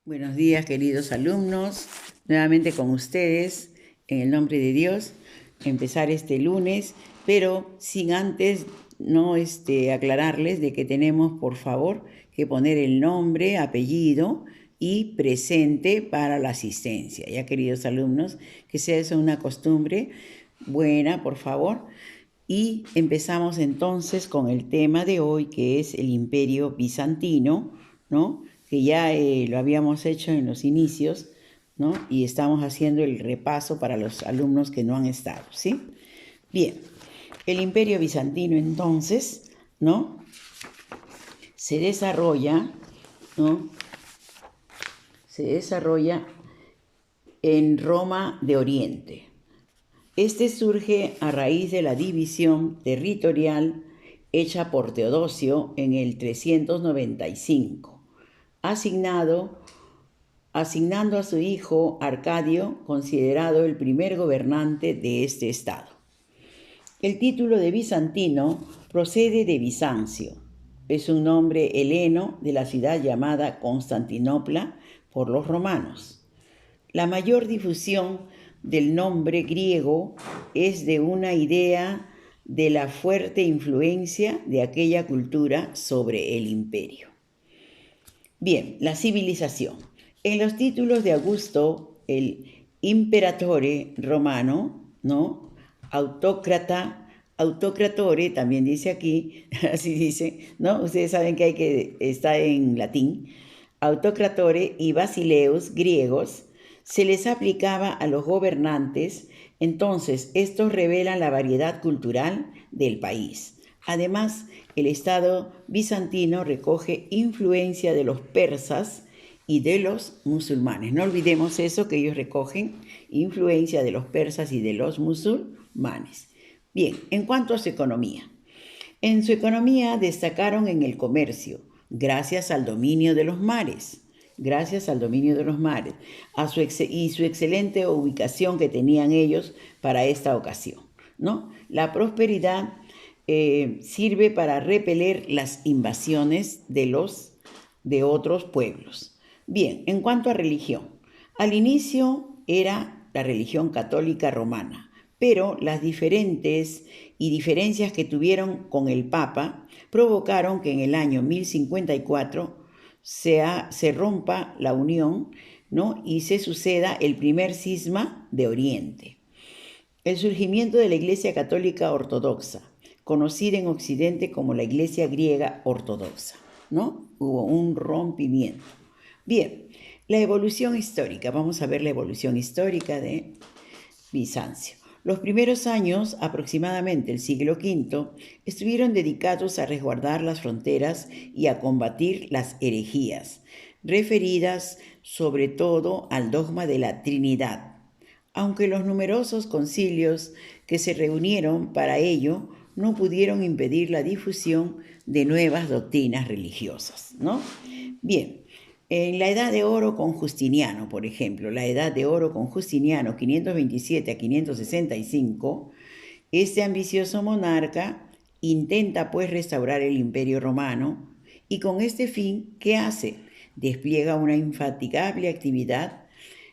Buenos días, queridos alumnos. Nuevamente con ustedes, en el nombre de Dios, empezar este lunes, pero sin antes no aclararles de que tenemos, por favor, que poner el nombre, apellido y presente para la asistencia. Ya, queridos alumnos, que sea eso una costumbre buena, por favor. Y empezamos entonces con el tema de hoy, que es el Imperio Bizantino, ¿no? Que ya lo habíamos hecho en los inicios, ¿no? Y estamos haciendo el repaso para los alumnos que no han estado, ¿sí? Bien, el Imperio Bizantino entonces, ¿no? Se desarrolla, ¿no? Se desarrolla en Roma de Oriente. Este surge a raíz de la división territorial hecha por Teodosio en el 395, asignando a su hijo Arcadio, considerado el primer gobernante de este estado. El título de bizantino procede de Bizancio. Es un nombre heleno de la ciudad llamada Constantinopla por los romanos. La mayor difusión del nombre griego es de una idea de la fuerte influencia de aquella cultura sobre el imperio. Bien, la civilización. En los títulos de Augusto, el imperatore romano, ¿no? Autocratore, también dice aquí, así dice, ¿no? Ustedes saben que está en latín. Autocratore y basileus, griegos, se les aplicaba a los gobernantes, entonces estos revelan la variedad cultural del país. Además, el Estado bizantino recoge influencia de los persas y de los musulmanes. No olvidemos eso, que ellos recogen influencia de los persas y de los musulmanes. Bien, en cuanto a su economía. En su economía destacaron en el comercio, gracias al dominio de los mares, y su excelente ubicación que tenían ellos para esta ocasión, ¿no? La prosperidad sirve para repeler las invasiones de otros pueblos. Bien, en cuanto a religión, al inicio era la religión católica romana, pero las diferencias que tuvieron con el Papa provocaron que en el año 1054 se rompa la unión, ¿no? Y se suceda el primer cisma de Oriente. El surgimiento de la Iglesia Católica Ortodoxa, conocida en Occidente como la Iglesia Griega Ortodoxa, ¿no? Hubo un rompimiento. Bien, la evolución histórica. Vamos a ver la evolución histórica de Bizancio. Los primeros años, aproximadamente el siglo V, estuvieron dedicados a resguardar las fronteras y a combatir las herejías, referidas sobre todo al dogma de la Trinidad, aunque los numerosos concilios que se reunieron para ello no pudieron impedir la difusión de nuevas doctrinas religiosas, ¿no? Bien, en la Edad de Oro con Justiniano, por ejemplo, la Edad de Oro con Justiniano, 527 a 565, este ambicioso monarca intenta pues restaurar el Imperio Romano y con este fin, ¿qué hace? Despliega una infatigable actividad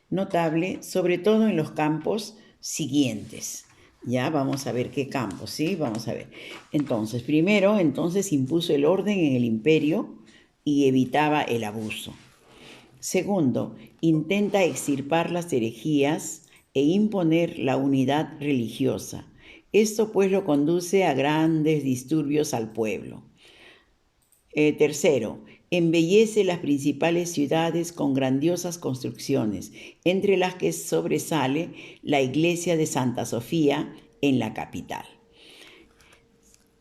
notable, sobre todo en los campos siguientes. Ya vamos a ver qué campos, ¿sí? Vamos a ver. Entonces, primero, impuso el orden en el imperio y evitaba el abuso. Segundo, intenta extirpar las herejías e imponer la unidad religiosa. Esto pues lo conduce a grandes disturbios al pueblo. Tercero, embellece las principales ciudades con grandiosas construcciones, entre las que sobresale la iglesia de Santa Sofía en la capital.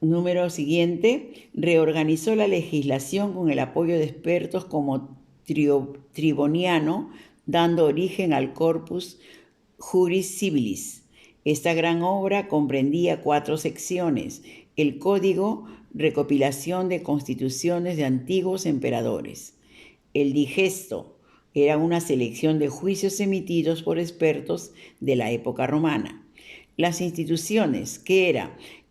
Número siguiente, reorganizó la legislación con el apoyo de expertos como Triboniano, dando origen al Corpus Juris Civilis. Esta gran obra comprendía 4 secciones: el Código, recopilación de constituciones de antiguos emperadores; el Digesto, era una selección de juicios emitidos por expertos de la época romana; las instituciones, que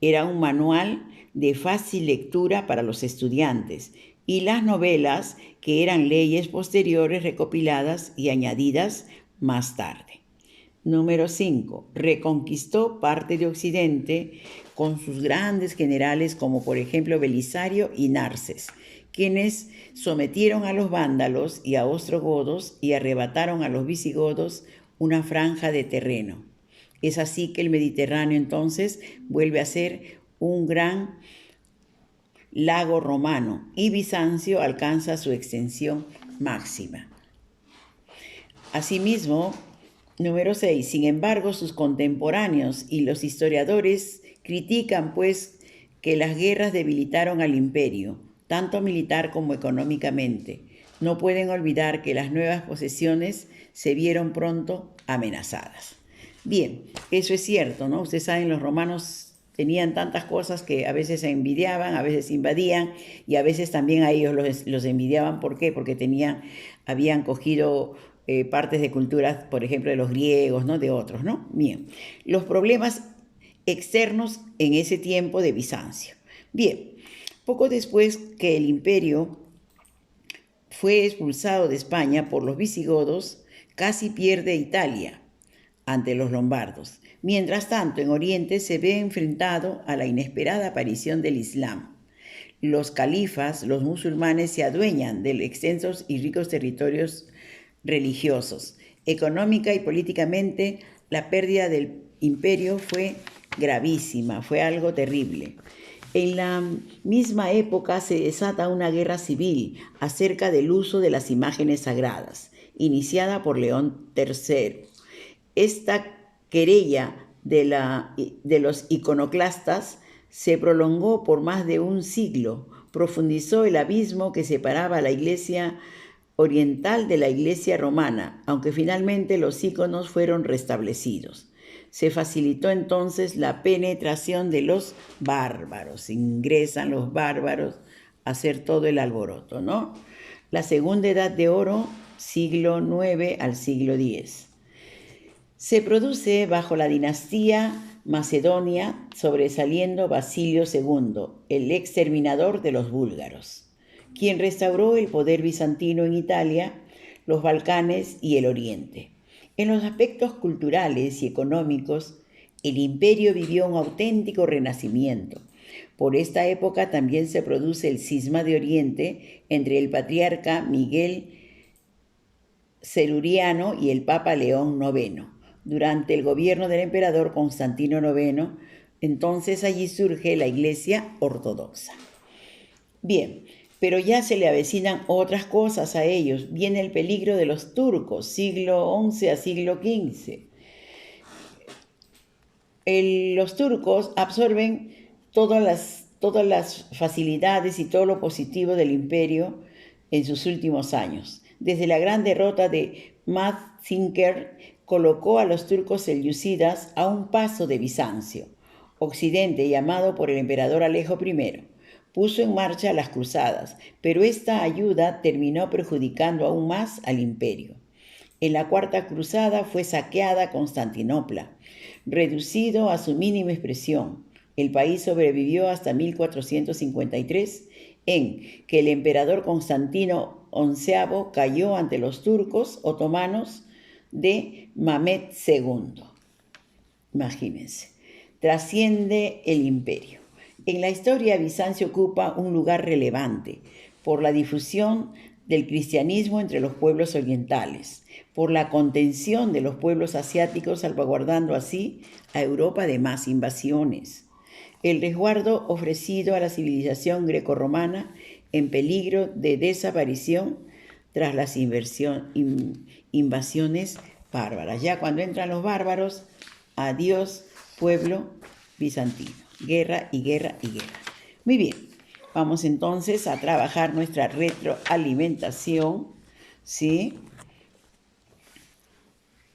era un manual de fácil lectura para los estudiantes; y las novelas, que eran leyes posteriores recopiladas y añadidas más tarde. Número 5. Reconquistó parte de Occidente con sus grandes generales como por ejemplo Belisario y Narses, quienes sometieron a los vándalos y a ostrogodos y arrebataron a los visigodos una franja de terreno. Es así que el Mediterráneo entonces vuelve a ser un gran lago romano y Bizancio alcanza su extensión máxima. Asimismo, número 6. Sin embargo, sus contemporáneos y los historiadores critican, pues, que las guerras debilitaron al imperio, tanto militar como económicamente. No pueden olvidar que las nuevas posesiones se vieron pronto amenazadas. Bien, eso es cierto, ¿no? Ustedes saben, los romanos tenían tantas cosas que a veces se envidiaban, a veces invadían y a veces también a ellos los envidiaban. ¿Por qué? Porque habían cogido partes de culturas, por ejemplo, de los griegos, ¿no? De otros, ¿no? Bien, los problemas externos en ese tiempo de Bizancio. Bien, poco después que el imperio fue expulsado de España por los visigodos, casi pierde Italia ante los lombardos. Mientras tanto, en Oriente se ve enfrentado a la inesperada aparición del Islam. Los califas, los musulmanes, se adueñan de extensos y ricos territorios religiosos. Económica y políticamente, la pérdida del imperio fue gravísima, fue algo terrible. En la misma época se desata una guerra civil acerca del uso de las imágenes sagradas, iniciada por León III. Esta querella de los iconoclastas se prolongó por más de un siglo, profundizó el abismo que separaba a la Iglesia oriental de la Iglesia romana, aunque finalmente los íconos fueron restablecidos. Se facilitó entonces la penetración de los bárbaros. Ingresan los bárbaros a hacer todo el alboroto, ¿no? La Segunda Edad de Oro, siglo IX al siglo X. Se produce bajo la dinastía Macedonia, sobresaliendo Basilio II, el exterminador de los búlgaros, quien restauró el poder bizantino en Italia, los Balcanes y el Oriente. En los aspectos culturales y económicos, el imperio vivió un auténtico renacimiento. Por esta época también se produce el cisma de Oriente entre el patriarca Miguel Celuriano y el Papa León IX. Durante el gobierno del emperador Constantino IX, entonces allí surge la Iglesia ortodoxa. Bien, pero ya se le avecinan otras cosas a ellos. Viene el peligro de los turcos, siglo XI a siglo XV. Los turcos absorben todas las facilidades y todo lo positivo del imperio en sus últimos años. Desde la gran derrota de Manzikert, colocó a los turcos selyúcidas a un paso de Bizancio. Occidente, llamado por el emperador Alejo I, puso en marcha las cruzadas, pero esta ayuda terminó perjudicando aún más al imperio. En la Cuarta Cruzada fue saqueada Constantinopla, reducido a su mínima expresión. El país sobrevivió hasta 1453, en que el emperador Constantino XI cayó ante los turcos otomanos de Mehmed II. Imagínense, trasciende el imperio. En la historia, Bizancio ocupa un lugar relevante por la difusión del cristianismo entre los pueblos orientales, por la contención de los pueblos asiáticos, salvaguardando así a Europa de más invasiones. El resguardo ofrecido a la civilización grecorromana en peligro de desaparición tras las invasiones bárbaras. Ya cuando entran los bárbaros, adiós pueblo bizantino. Guerra y guerra y guerra. Muy bien, vamos entonces a trabajar nuestra retroalimentación, ¿sí?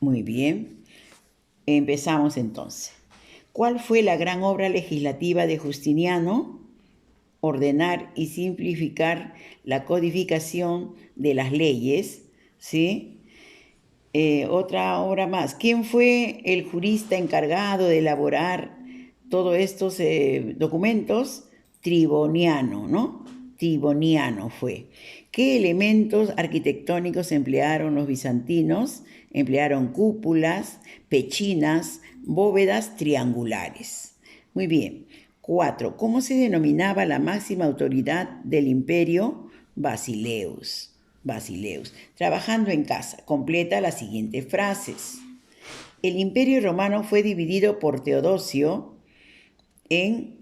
Muy bien, empezamos entonces. ¿Cuál fue la gran obra legislativa de Justiniano? Ordenar y simplificar la codificación de las leyes, ¿sí? Otra obra más. ¿Quién fue el jurista encargado de elaborar todos estos documentos? Triboniano, ¿no? tiboniano fue. ¿Qué elementos arquitectónicos emplearon los bizantinos? Emplearon cúpulas, pechinas, bóvedas triangulares. Muy bien. 4. ¿Cómo se denominaba la máxima autoridad del imperio? Basileus. Basileus. Trabajando en casa. Completa las siguientes frases. El imperio romano fue dividido por Teodosio en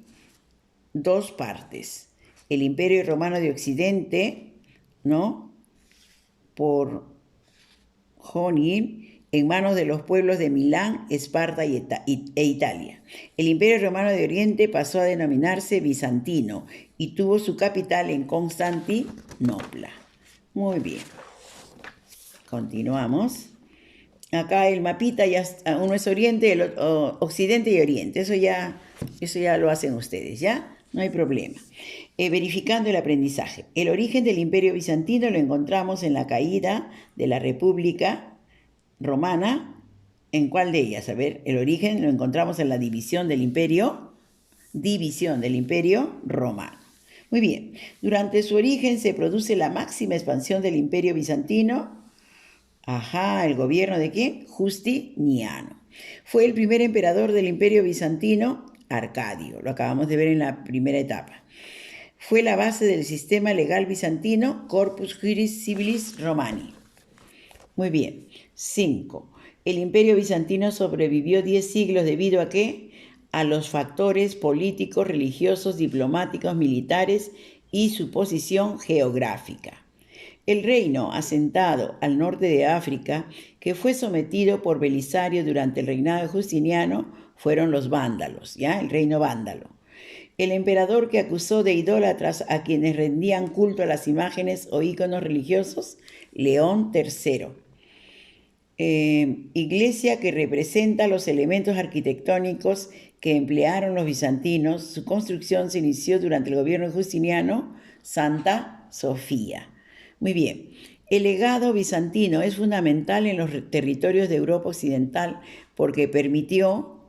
dos partes. El imperio romano de Occidente, ¿no? Por Jonin, en manos de los pueblos de Milán, Esparta e Italia. El imperio romano de Oriente pasó a denominarse bizantino y tuvo su capital en Constantinopla. Muy bien. Continuamos. Acá el mapita, ya uno es Oriente, Occidente y Oriente. Eso ya lo hacen ustedes, ¿ya? No hay problema. Verificando el aprendizaje. El origen del imperio bizantino lo encontramos en la caída de la República Romana. ¿En cuál de ellas? A ver, el origen lo encontramos en la división del imperio romano. Muy bien. Durante su origen se produce la máxima expansión del imperio bizantino. ¿El gobierno de quién? Justiniano. Fue el primer emperador del imperio bizantino, Arcadio. Lo acabamos de ver en la primera etapa. Fue la base del sistema legal bizantino, Corpus Juris Civilis Romani. Muy bien. 5. El imperio bizantino sobrevivió 10 siglos debido a ¿qué? A los factores políticos, religiosos, diplomáticos, militares y su posición geográfica. El reino asentado al norte de África, que fue sometido por Belisario durante el reinado de Justiniano, fueron los vándalos, ¿ya? El reino vándalo. El emperador que acusó de idólatras a quienes rendían culto a las imágenes o íconos religiosos, León III. Iglesia que representa los elementos arquitectónicos que emplearon los bizantinos. Su construcción se inició durante el gobierno de Justiniano, Santa Sofía. Muy bien. El legado bizantino es fundamental en los territorios de Europa Occidental porque permitió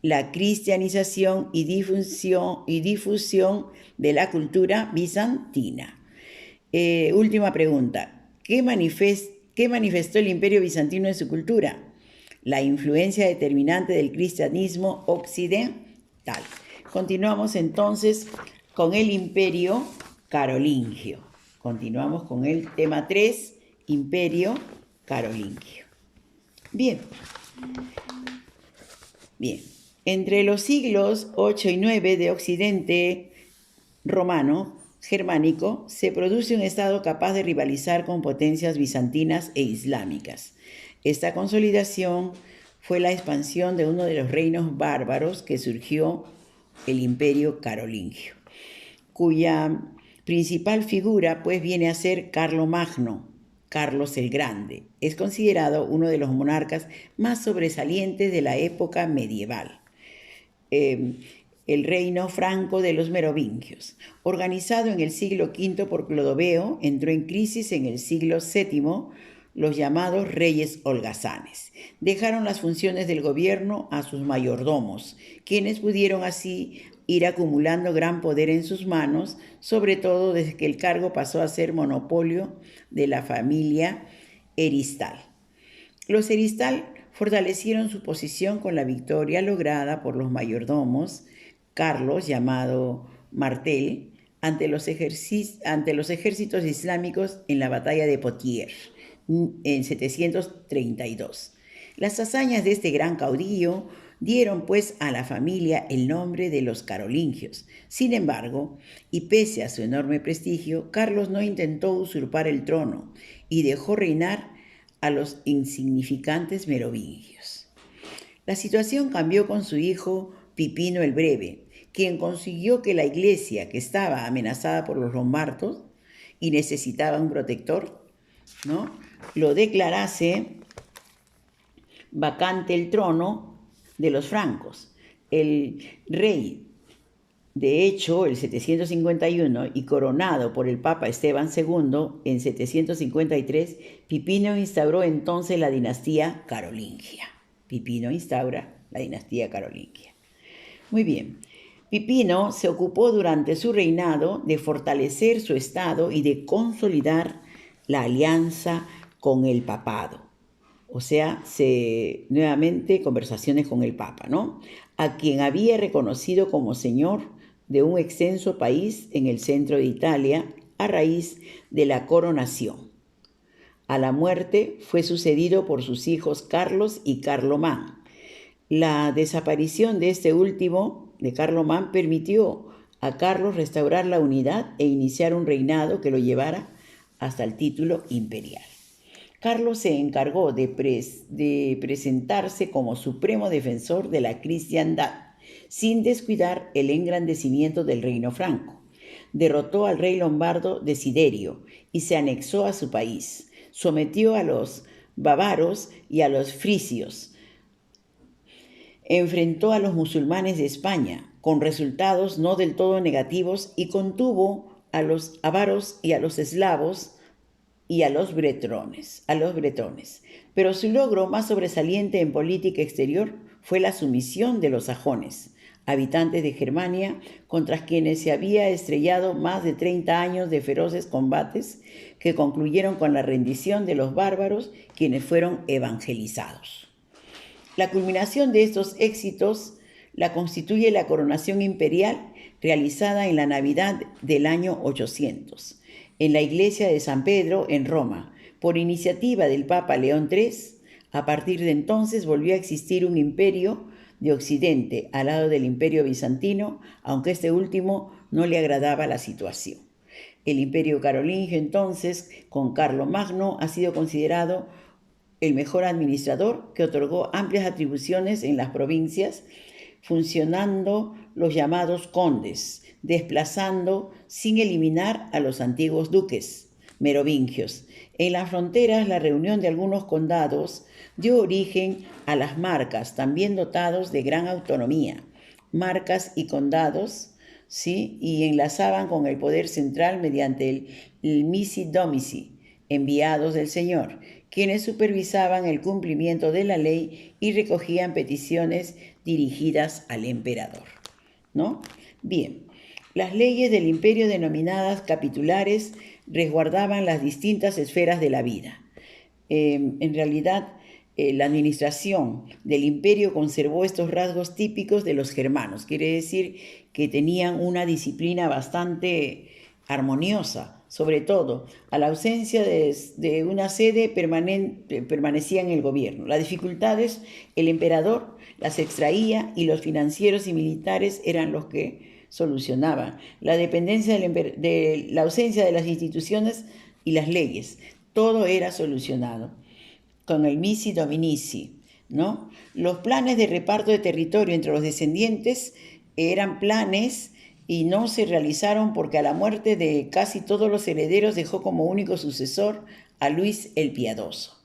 la cristianización y difusión de la cultura bizantina. Última pregunta. ¿Qué manifestó el imperio bizantino en su cultura? La influencia determinante del cristianismo occidental. Continuamos entonces con el imperio carolingio. Continuamos con el tema 3, imperio carolingio. Bien. Entre los siglos 8 y 9 de Occidente romano, germánico, se produce un estado capaz de rivalizar con potencias bizantinas e islámicas. Esta consolidación fue la expansión de uno de los reinos bárbaros que surgió, el imperio carolingio, cuya principal figura pues viene a ser Carlomagno, Carlos el Grande. Es considerado uno de los monarcas más sobresalientes de la época medieval. El reino franco de los merovingios. Organizado en el siglo V por Clodoveo, entró en crisis en el siglo VII, los llamados reyes holgazanes. Dejaron las funciones del gobierno a sus mayordomos, quienes pudieron así ir acumulando gran poder en sus manos, sobre todo desde que el cargo pasó a ser monopolio de la familia Eristal. Los Eristal fortalecieron su posición con la victoria lograda por los mayordomos Carlos, llamado Martel, ante los ejércitos islámicos en la batalla de Poitiers en 732. Las hazañas de este gran caudillo dieron pues a la familia el nombre de los carolingios. Sin embargo, y pese a su enorme prestigio, Carlos no intentó usurpar el trono y dejó reinar a los insignificantes merovingios. La situación cambió con su hijo Pipino el Breve, quien consiguió que la iglesia, que estaba amenazada por los lombardos y necesitaba un protector, ¿no?, lo declarase vacante el trono de los francos. El rey, de hecho, el 751, y coronado por el Papa Esteban II en 753, Pipino instauró entonces la dinastía carolingia. Pipino instaura la dinastía carolingia. Muy bien. Pipino se ocupó durante su reinado de fortalecer su estado y de consolidar la alianza con el papado. O sea, nuevamente conversaciones con el Papa, ¿no? A quien había reconocido como señor de un extenso país en el centro de Italia a raíz de la coronación. A la muerte fue sucedido por sus hijos Carlos y Carlomán. La desaparición de este último, de Carlomán, permitió a Carlos restaurar la unidad e iniciar un reinado que lo llevara hasta el título imperial. Carlos se encargó de presentarse como supremo defensor de la cristiandad, sin descuidar el engrandecimiento del reino franco. Derrotó al rey lombardo Desiderio y se anexó a su país. Sometió a los bávaros y a los frisios. Enfrentó a los musulmanes de España, con resultados no del todo negativos, y contuvo a los ávaros y a los eslavos y a los bretones. Pero su logro más sobresaliente en política exterior fue la sumisión de los sajones, habitantes de Germania, contra quienes se había estrellado más de 30 años de feroces combates que concluyeron con la rendición de los bárbaros, quienes fueron evangelizados. La culminación de estos éxitos la constituye la coronación imperial realizada en la Navidad del año 800, en la iglesia de San Pedro en Roma, por iniciativa del Papa León III. A partir de entonces volvió a existir un imperio de Occidente al lado del imperio bizantino, aunque este último no le agradaba la situación. El imperio carolingio entonces, con Carlomagno, ha sido considerado el mejor administrador, que otorgó amplias atribuciones en las provincias, funcionando los llamados condes, desplazando sin eliminar a los antiguos duques merovingios. En las fronteras, la reunión de algunos condados dio origen a las marcas, también dotados de gran autonomía. Marcas y condados, ¿sí? Y enlazaban con el poder central mediante el missi domici, enviados del Señor, quienes supervisaban el cumplimiento de la ley y recogían peticiones dirigidas al emperador, ¿no? Bien, las leyes del imperio denominadas capitulares resguardaban las distintas esferas de la vida. En realidad, la administración del imperio conservó estos rasgos típicos de los germanos. Quiere decir que tenían una disciplina bastante armoniosa. Sobre todo, a la ausencia de una sede permanecía en el gobierno. Las dificultades, el emperador las extraía y los financieros y militares eran los que solucionaban. La dependencia de la ausencia de las instituciones y las leyes, todo era solucionado con el missi dominici, ¿no? Los planes de reparto de territorio entre los descendientes eran planes y no se realizaron porque a la muerte de casi todos los herederos dejó como único sucesor a Luis el Piadoso.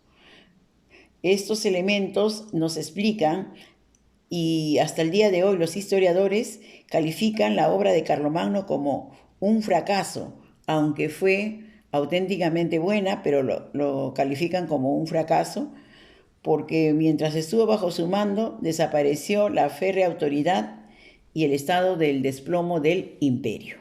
Estos elementos nos explican, y hasta el día de hoy los historiadores califican la obra de Carlomagno como un fracaso, aunque fue auténticamente buena, pero lo califican como un fracaso porque mientras estuvo bajo su mando desapareció la férrea autoridad y el estado del desplomo del imperio.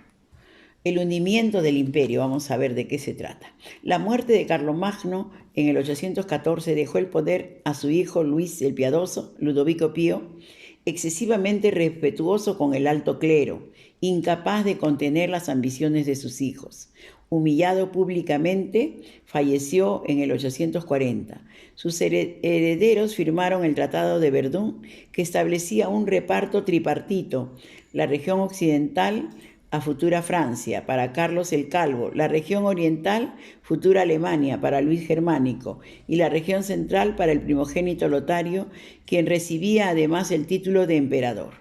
El hundimiento del imperio, vamos a ver de qué se trata. La muerte de Carlomagno en el 814 dejó el poder a su hijo Luis el Piadoso, Ludovico Pío, excesivamente respetuoso con el alto clero, incapaz de contener las ambiciones de sus hijos. Humillado públicamente, falleció en el 840. Sus herederos firmaron el Tratado de Verdún, que establecía un reparto tripartito: la región occidental a futura Francia, para Carlos el Calvo; la región oriental, futura Alemania, para Luis Germánico; y la región central para el primogénito Lotario, quien recibía además el título de emperador.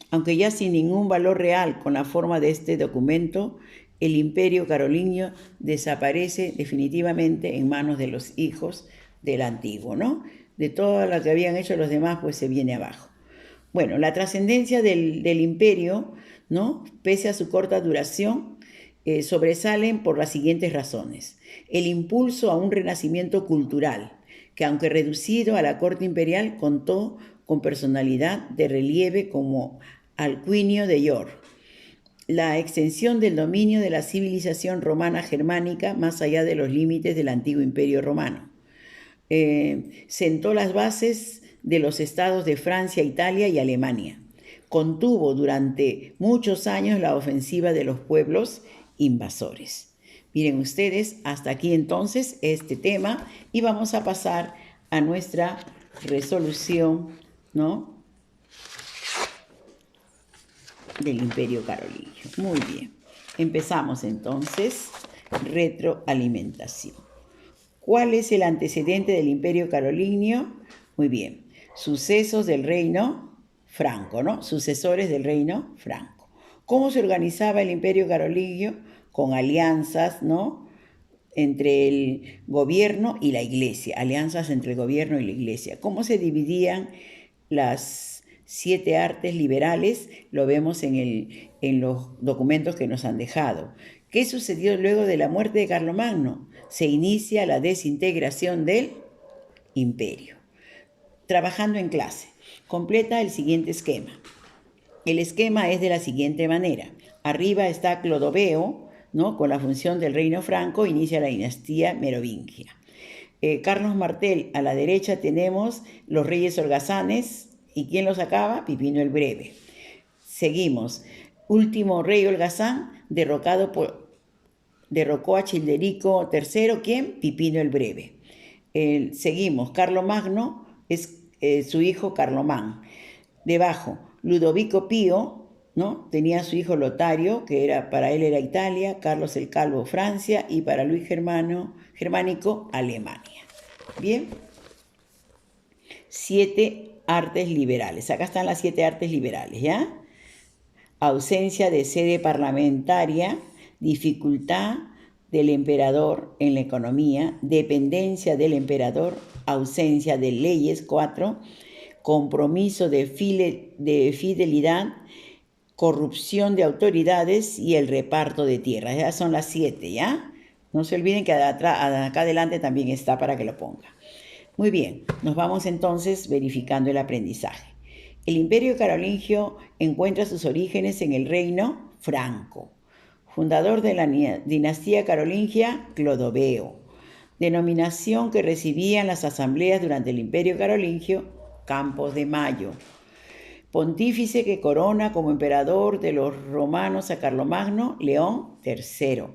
Aunque ya sin ningún valor real con la forma de este documento, el imperio carolingio desaparece definitivamente en manos de los hijos del antiguo, ¿no? De todo lo que habían hecho los demás, pues se viene abajo. Bueno, la trascendencia del imperio, ¿no?, pese a su corta duración, sobresalen por las siguientes razones. El impulso a un renacimiento cultural, que aunque reducido a la corte imperial, contó con personalidad de relieve como Alcuinio de York. La extensión del dominio de la civilización romana germánica más allá de los límites del antiguo imperio romano. Sentó las bases de los estados de Francia, Italia y Alemania. Contuvo durante muchos años la ofensiva de los pueblos invasores. Miren ustedes, hasta aquí entonces este tema y vamos a pasar a nuestra resolución, ¿no?, del Imperio Carolingio. Muy bien. Empezamos entonces. Retroalimentación. ¿Cuál es el antecedente del Imperio Carolingio? Muy bien. Sucesos del reino franco, ¿no? Sucesores del reino franco. ¿Cómo se organizaba el Imperio Carolingio? Con alianzas, ¿no?, entre el gobierno y la iglesia. Alianzas entre el gobierno y la iglesia. ¿Cómo se dividían las 7 artes liberales? Lo vemos en los documentos que nos han dejado. ¿Qué sucedió luego de la muerte de Carlomagno? Se inicia la desintegración del imperio. Trabajando en clase. Completa el siguiente esquema. El esquema es de la siguiente manera. Arriba está Clodoveo, ¿no?, con la función del reino franco, inicia la dinastía merovingia. Carlos Martel, a la derecha tenemos los reyes holgazanes. ¿Y quién los acaba? Pipino el Breve. Seguimos. Último rey holgazán, derrocó a Childerico III. ¿Quién? Pipino el Breve. Seguimos. Carlomagno es su hijo Carlomán. Debajo, Ludovico Pío, ¿no?, tenía a su hijo Lotario, que para él era Italia, Carlos el Calvo Francia y para Luis Germánico Alemania. Bien. 7 artes liberales. Acá están las 7 artes liberales, ¿ya? Ausencia de sede parlamentaria, dificultad del emperador en la economía, dependencia del emperador, ausencia de leyes, 4, compromiso de fidelidad, corrupción de autoridades y el reparto de tierras. Ya son las 7, ¿ya? No se olviden que acá adelante también está para que lo ponga. Muy bien, nos vamos entonces verificando el aprendizaje. El Imperio Carolingio encuentra sus orígenes en el reino franco. Fundador de la dinastía carolingia, Clodoveo. Denominación que recibían las asambleas durante el Imperio Carolingio, Campos de Mayo. Pontífice que corona como emperador de los romanos a Carlomagno, León III.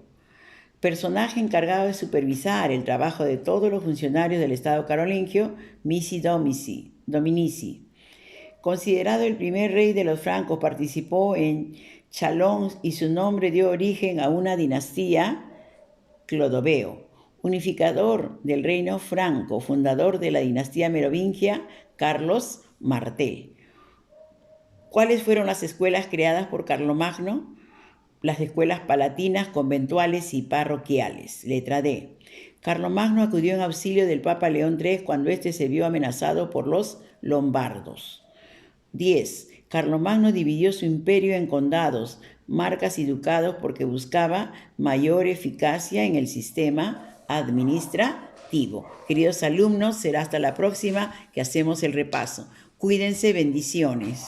Personaje encargado de supervisar el trabajo de todos los funcionarios del Estado carolingio, Missi Dominici. Considerado el primer rey de los francos, participó en Chalons y su nombre dio origen a una dinastía, Clodoveo. Unificador del reino franco, fundador de la dinastía merovingia, Carlos Martel. ¿Cuáles fueron las escuelas creadas por Carlomagno? Las escuelas palatinas, conventuales y parroquiales. Letra D. Carlomagno acudió en auxilio del Papa León III cuando éste se vio amenazado por los lombardos. 10. Carlomagno dividió su imperio en condados, marcas y ducados porque buscaba mayor eficacia en el sistema administrativo. Queridos alumnos, será hasta la próxima que hacemos el repaso. Cuídense, bendiciones.